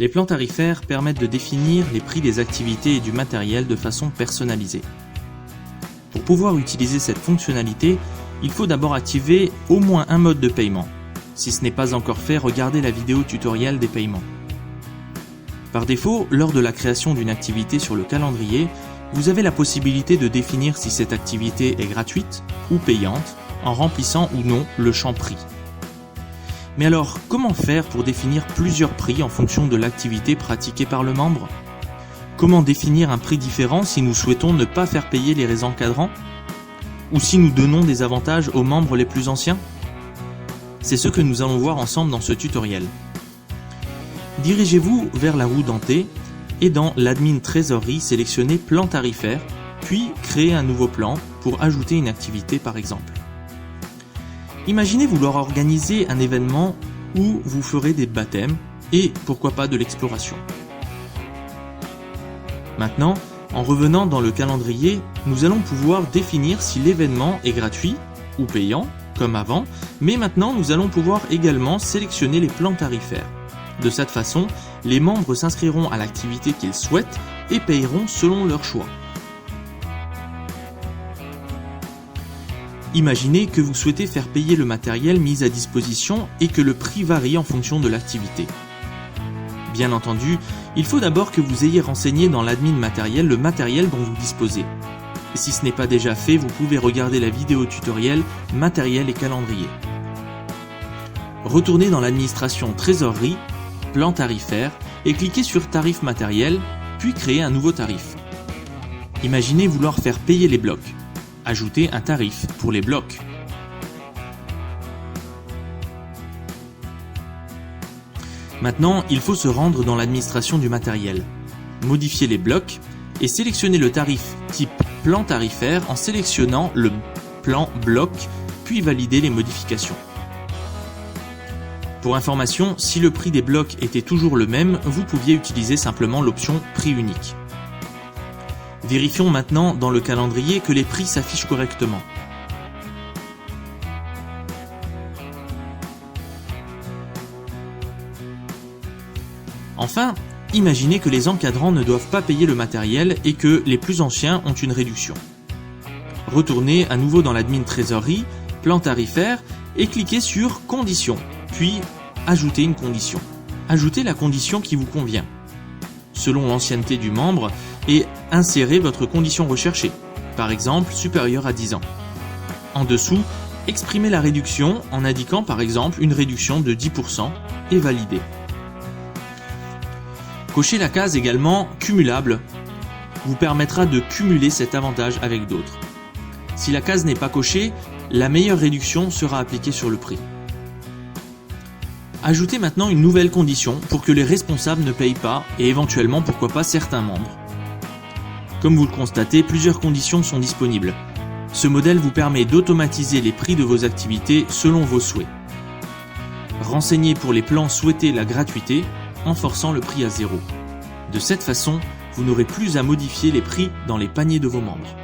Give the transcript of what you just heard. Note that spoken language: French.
Les plans tarifaires permettent de définir les prix des activités et du matériel de façon personnalisée. Pour pouvoir utiliser cette fonctionnalité, il faut d'abord activer au moins un mode de paiement. Si ce n'est pas encore fait, regardez la vidéo tutoriel des paiements. Par défaut, lors de la création d'une activité sur le calendrier, vous avez la possibilité de définir si cette activité est gratuite ou payante en remplissant ou non le champ prix. Mais alors, comment faire pour définir plusieurs prix en fonction de l'activité pratiquée par le membre? Comment définir un prix différent si nous souhaitons ne pas faire payer les encadrants? Ou si nous donnons des avantages aux membres les plus anciens? C'est ce que nous allons voir ensemble dans ce tutoriel. Dirigez-vous vers la roue dentée et dans l'admin trésorerie, sélectionnez plan tarifaire, puis créez un nouveau plan pour ajouter une activité par exemple. Imaginez vouloir organiser un événement où vous ferez des baptêmes et pourquoi pas de l'exploration. Maintenant, en revenant dans le calendrier, nous allons pouvoir définir si l'événement est gratuit ou payant, comme avant, mais maintenant nous allons pouvoir également sélectionner les plans tarifaires. De cette façon, les membres s'inscriront à l'activité qu'ils souhaitent et payeront selon leur choix. Imaginez que vous souhaitez faire payer le matériel mis à disposition et que le prix varie en fonction de l'activité. Bien entendu, il faut d'abord que vous ayez renseigné dans l'admin matériel le matériel dont vous disposez. Et si ce n'est pas déjà fait, vous pouvez regarder la vidéo tutoriel matériel et calendrier. Retournez dans l'administration trésorerie, plan tarifaire et cliquez sur tarif matériel, puis créez un nouveau tarif. Imaginez vouloir faire payer les blocs. Ajoutez un tarif pour les blocs. Maintenant, il faut se rendre dans l'administration du matériel. Modifier les blocs et sélectionner le tarif type plan tarifaire en sélectionnant le plan bloc, puis valider les modifications. Pour information, si le prix des blocs était toujours le même, vous pouviez utiliser simplement l'option prix unique. Vérifions maintenant dans le calendrier que les prix s'affichent correctement. Enfin, imaginez que les encadrants ne doivent pas payer le matériel et que les plus anciens ont une réduction. Retournez à nouveau dans l'admin trésorerie, plan tarifaire et cliquez sur conditions, puis ajoutez une condition. Ajoutez la condition qui vous convient, selon l'ancienneté du membre, et insérez votre condition recherchée, par exemple supérieure à 10 ans. En dessous, exprimez la réduction en indiquant par exemple une réduction de 10% et validez. Cochez la case également cumulable vous permettra de cumuler cet avantage avec d'autres. Si la case n'est pas cochée, la meilleure réduction sera appliquée sur le prix. Ajoutez maintenant une nouvelle condition pour que les responsables ne payent pas et éventuellement pourquoi pas certains membres. Comme vous le constatez, plusieurs conditions sont disponibles. Ce modèle vous permet d'automatiser les prix de vos activités selon vos souhaits. Renseignez pour les plans souhaités la gratuité en forçant le prix à 0. De cette façon, vous n'aurez plus à modifier les prix dans les paniers de vos membres.